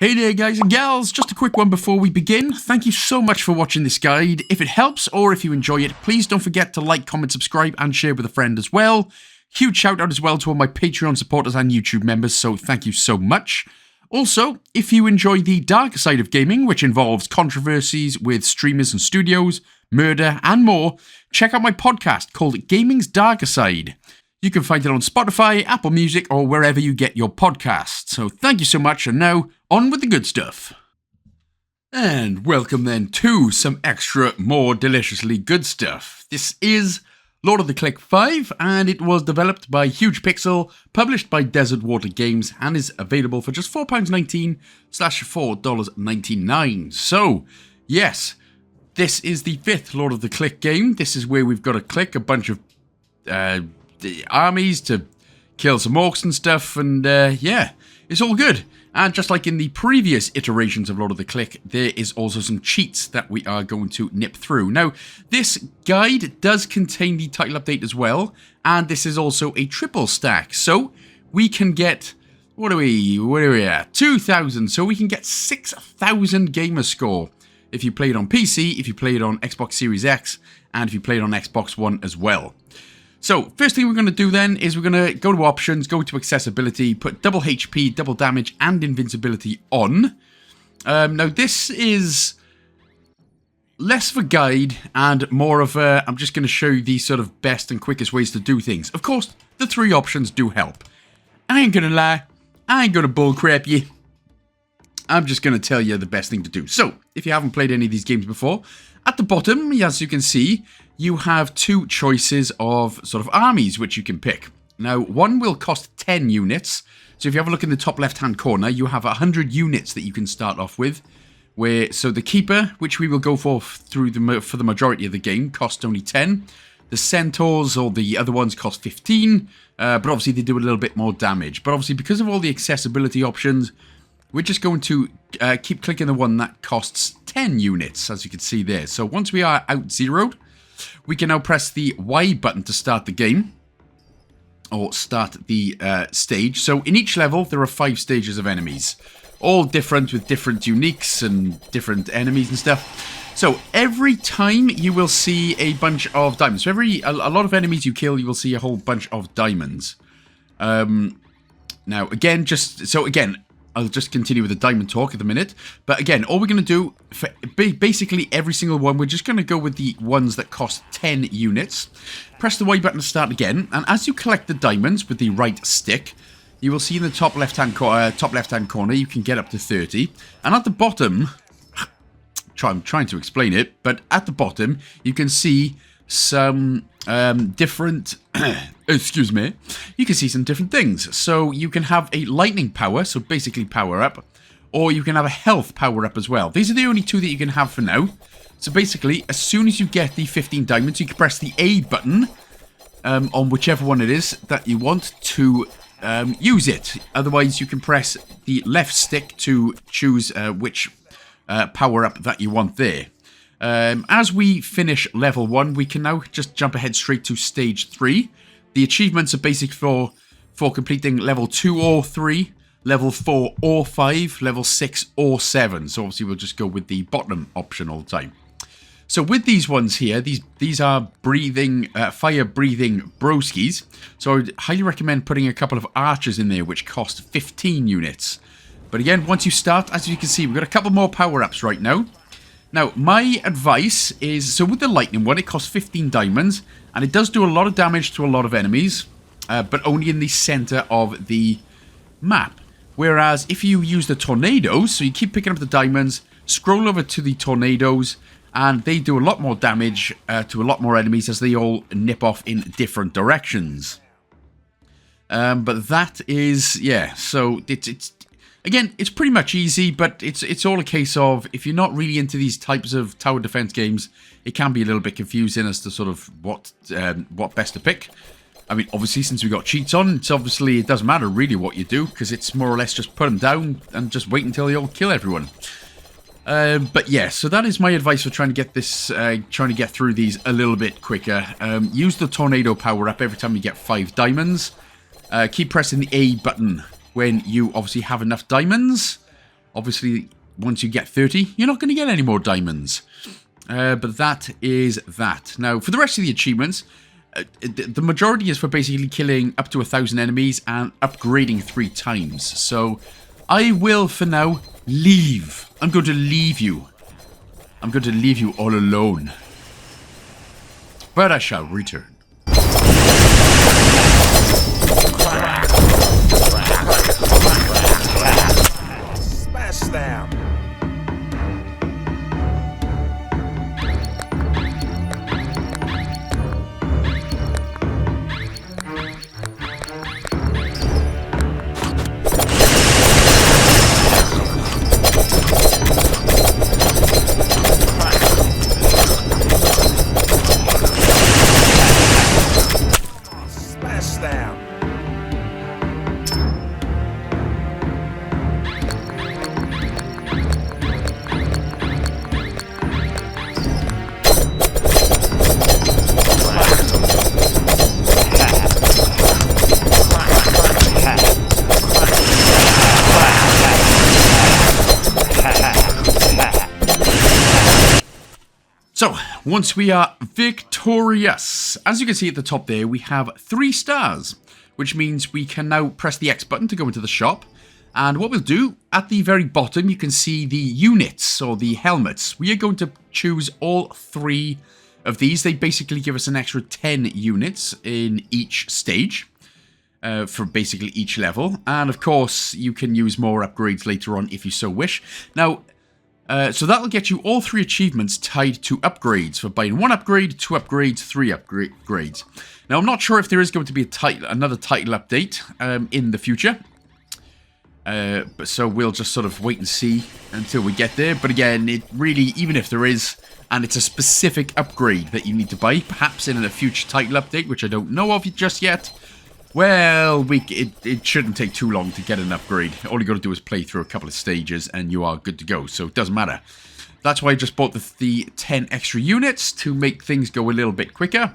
Hey there guys and gals, just a quick one before we begin. Thank you so much for watching this guide. If it helps or if you enjoy it, please don't forget to like, comment, subscribe and share with a friend as well. Huge shout out as well to all my Patreon supporters and YouTube members, so thank you so much. Also, if you enjoy the dark side of gaming, which involves controversies with streamers and studios, murder and more, check out my podcast called Gaming's Darker Side. You can find it on Spotify, Apple Music, or wherever you get your podcasts. So thank you so much, and now, on with the good stuff. And welcome then to some extra, more deliciously good stuff. This is Lord of the Click 5, and it was developed by Huge Pixel, published by Desert Water Games, and is available for just £4.19/$4.99. So, yes, this is the 5th Lord of the Click game. This is where we've got to click a bunch of the armies to kill some orcs and stuff, and yeah, it's all good. And just like in the previous iterations of Lord of the Click, there is also some cheats that we are going to nip through. Now, this guide does contain the title update as well, and this is also a triple stack, so we can get, what are we at? 2,000, so we can get 6,000 gamer score if you play it on PC, if you play it on Xbox Series X, and if you play it on Xbox One as well. So, first thing we're going to do then is we're going to go to options, go to accessibility, put double HP, double damage, and invincibility on. Now, this is less of a guide and more of a, I'm just going to show you the sort of best and quickest ways to do things. Of course, the 3 options do help. I ain't going to lie, I ain't going to bullcrap you. I'm just going to tell you the best thing to do. So, if you haven't played any of these games before, at the bottom, as you can see, you have 2 choices of sort of armies which you can pick. Now, one will cost 10 units. So if you have a look in the top left-hand corner, you have 100 units that you can start off with. So the Keeper, which we will go for for the majority of the game, costs only 10. The Centaurs, or the other ones, cost 15. But obviously they do a little bit more damage. But obviously because of all the accessibility options, we're just going to keep clicking the one that costs 10 units, as you can see there. So once we are out zeroed, we can now press the Y button to start the game, or start the stage. So in each level, there are 5 stages of enemies, all different with different uniques and different enemies and stuff. So every time you will see a bunch of diamonds. So a lot of enemies you kill, you will see a whole bunch of diamonds. Now again, I'll just continue with the diamond talk at the minute. But again, all we're going to do for basically every single one, we're just going to go with the ones that cost 10 units. Press the Y button to start again. And as you collect the diamonds with the right stick, you will see in the top left-hand corner, you can get up to 30. And at the bottom, I'm trying to explain it, but at the bottom, you can see some different excuse me, you can see some different things. So you can have a lightning power, so basically power up, or you can have a health power up as well. These are the only 2 that you can have for now. So basically, as soon as you get the 15 diamonds, you can press the A button on whichever one it is that you want to use it. Otherwise, you can press the left stick to choose which power up that you want there. As we finish level 1, we can now just jump ahead straight to stage 3. The achievements are basic for completing level 2 or 3, level 4 or 5, level 6 or 7. So obviously we'll just go with the bottom option all the time. So with these ones here, these are fire-breathing broskies. So I would highly recommend putting a couple of archers in there, which cost 15 units. But again, once you start, as you can see, we've got a couple more power-ups right now. Now, my advice is, so with the lightning one, it costs 15 diamonds, and it does do a lot of damage to a lot of enemies, but only in the center of the map. Whereas, if you use the tornadoes, so you keep picking up the diamonds, scroll over to the tornadoes, and they do a lot more damage to a lot more enemies as they all nip off in different directions. But that is, yeah, so it's again, it's pretty much easy, but it's all a case of, if you're not really into these types of tower defense games, it can be a little bit confusing as to sort of what best to pick. I mean, obviously, since we got cheats on, it doesn't matter really what you do, because it's more or less just put them down and just wait until they all kill everyone. But yeah, so that is my advice for trying to get this, trying to get through these a little bit quicker. Use the tornado power up every time you get 5 diamonds. Keep pressing the A button when you obviously have enough diamonds. Obviously, once you get 30, you're not going to get any more diamonds. But that is that. Now, for the rest of the achievements, the majority is for basically killing up to 1,000 enemies and upgrading 3 times. So, I will, for now, leave. I'm going to leave you. I'm going to leave you all alone. But I shall return. Smash them! So, once we are victorious, as you can see at the top there, we have 3 stars, which means we can now press the X button to go into the shop. And what we'll do, at the very bottom, you can see the units, or the helmets. We are going to choose all 3 of these. They basically give us an extra 10 units in each stage, for basically each level. And of course, you can use more upgrades later on if you so wish. Now, so that'll get you all 3 achievements tied to upgrades for buying 1 upgrade, 2 upgrades, 3 upgrades. Now, I'm not sure if there is going to be another title update in the future. But so we'll just sort of wait and see until we get there. But again, it really, even if there is, and it's a specific upgrade that you need to buy, perhaps in a future title update, which I don't know of just yet, well, it shouldn't take too long to get an upgrade. All you got to do is play through a couple of stages and you are good to go. So it doesn't matter. That's why I just bought the 10 extra units to make things go a little bit quicker.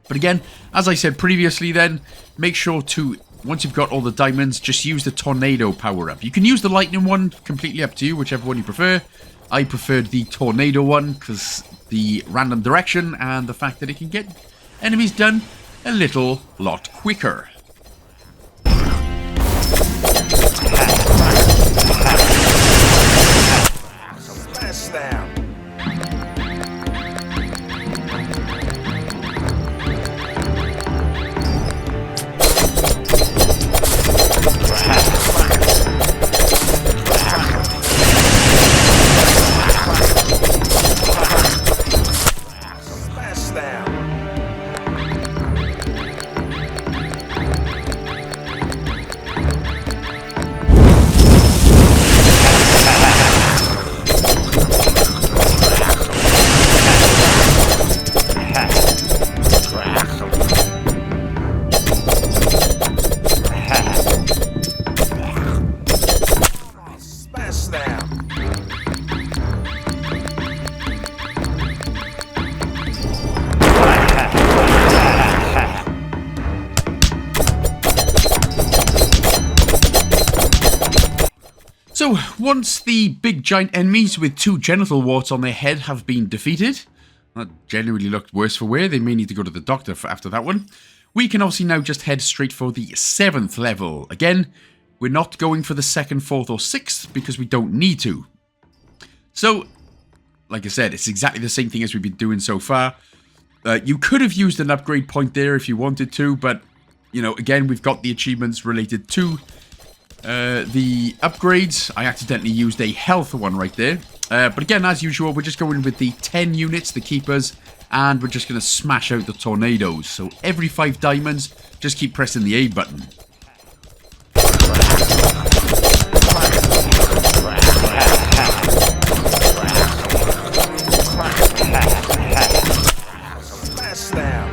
But again, as I said previously then, make sure to, once you've got all the diamonds, just use the tornado power-up. You can use the lightning one, completely up to you, whichever one you prefer. I preferred the tornado one because the random direction and the fact that it can get enemies done a little lot quicker. Smash them! So, once the big giant enemies with 2 genital warts on their head have been defeated, that generally looked worse for wear, they may need to go to the doctor after that one, we can obviously now just head straight for the 7th level. Again, we're not going for the 2nd, 4th or 6th because we don't need to. So, like I said, it's exactly the same thing as we've been doing so far. You could have used an upgrade point there if you wanted to, but, you know, again, we've got the achievements related to the upgrades. I accidentally used a health one right there. But again, as usual, we're just going with the 10 units, the keepers, and we're just going to smash out the tornadoes. So every 5 diamonds, just keep pressing the A button. Smash them!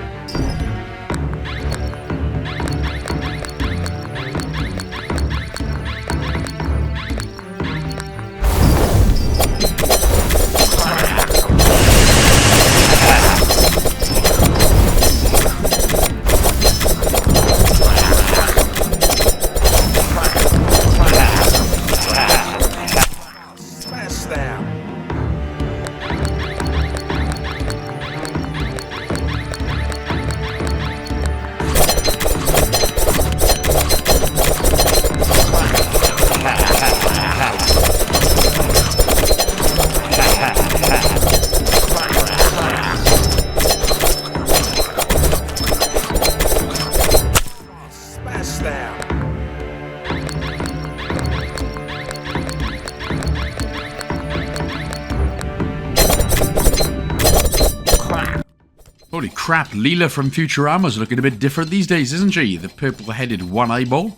Holy crap, Leela from Futurama's looking a bit different these days, isn't she? The purple-headed one eyeball.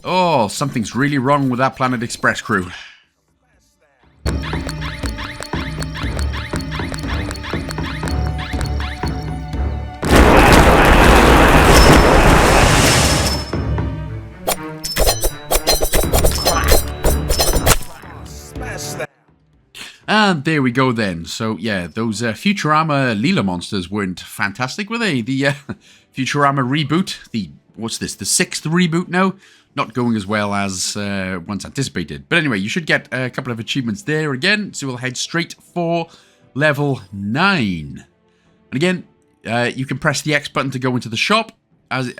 Oh, something's really wrong with that Planet Express crew. And there we go then. So yeah, those Futurama Leela monsters weren't fantastic, were they? The Futurama reboot, what's this, the 6th reboot now? Not going as well as once anticipated. But anyway, you should get a couple of achievements there again. So we'll head straight for level 9. And again, you can press the X button to go into the shop. As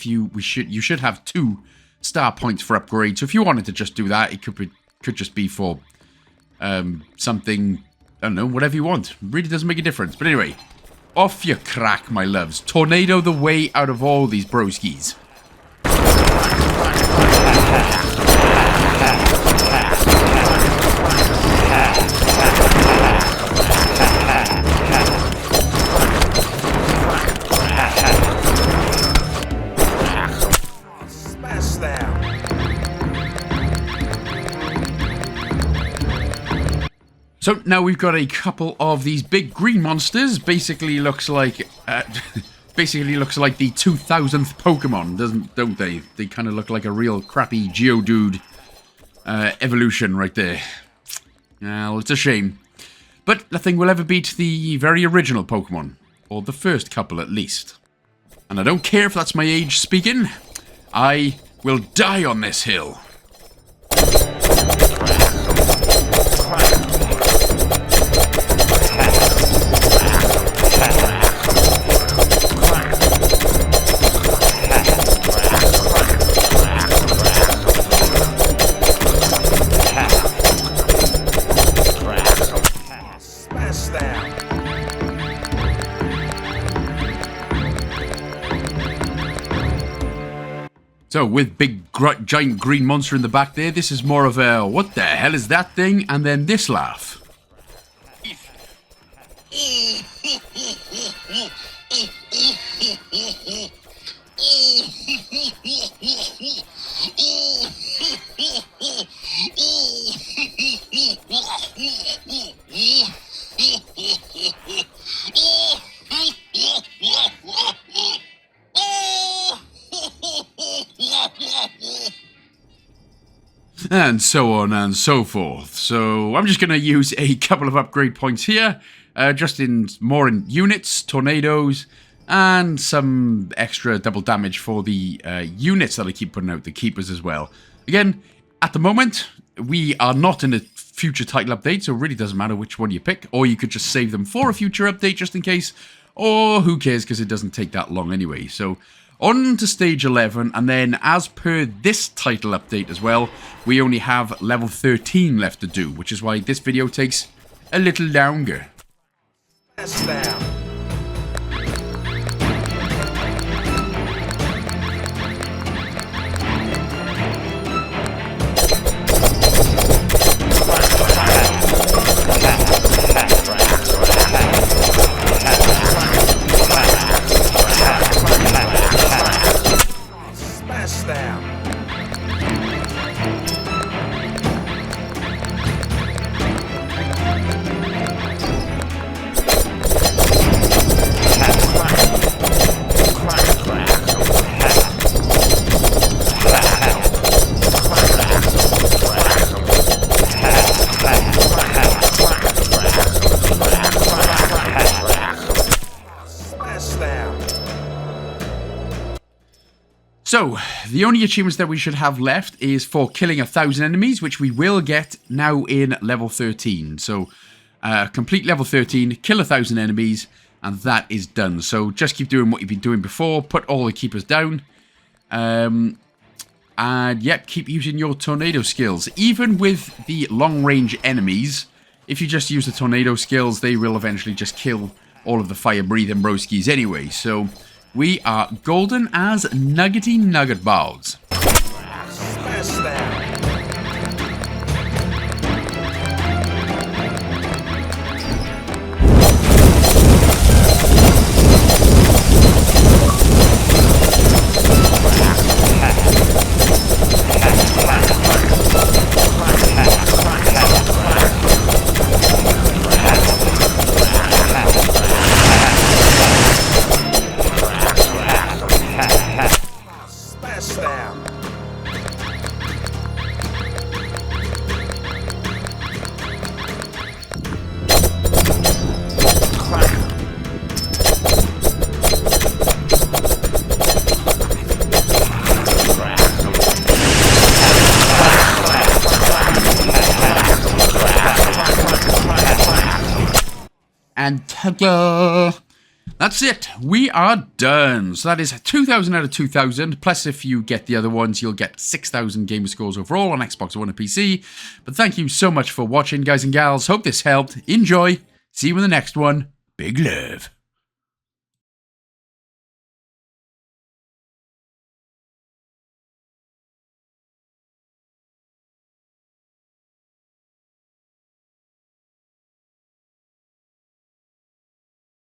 you should have 2 star points for upgrade. So if you wanted to just do that, it could just be for something, I don't know, whatever you want. Really doesn't make a difference. But anyway, off you crack, my loves. Tornado the way out of all these broskies. Smash them. So now we've got a couple of these big green monsters. Basically looks like the 2000th Pokemon, don't they? They kind of look like a real crappy Geodude evolution right there. Well, it's a shame. But nothing will ever beat the very original Pokemon. Or the first couple, at least. And I don't care if that's my age speaking. I will die on this hill. So, with big, giant green monster in the back there, this is more of a, what the hell is that thing? And then this laugh. And so on and so forth. So I'm just going to use a couple of upgrade points here, just more in units, tornadoes, and some extra double damage for the units that I keep putting out, the keepers as well. Again, at the moment, we are not in a future title update, so it really doesn't matter which one you pick, or you could just save them for a future update just in case, or who cares because it doesn't take that long anyway. So on to stage 11, and then as per this title update as well, we only have level 13 left to do, which is why this video takes a little longer. Smash them. Smash them. So, the only achievements that we should have left is for killing 1,000 enemies, which we will get now in level 13. So, complete level 13, kill 1,000 enemies, and that is done. So, just keep doing what you've been doing before, put all the keepers down, and yep, keep using your tornado skills. Even with the long-range enemies, if you just use the tornado skills, they will eventually just kill all of the fire-breathing broskies anyway. So, we are golden as nuggety nugget balls. Smash them. Ta-da! That's it. We are done. So that is 2,000 out of 2,000. Plus, if you get the other ones, you'll get 6,000 gamer scores overall on Xbox One and PC. But thank you so much for watching, guys and gals. Hope this helped. Enjoy. See you in the next one. Big love.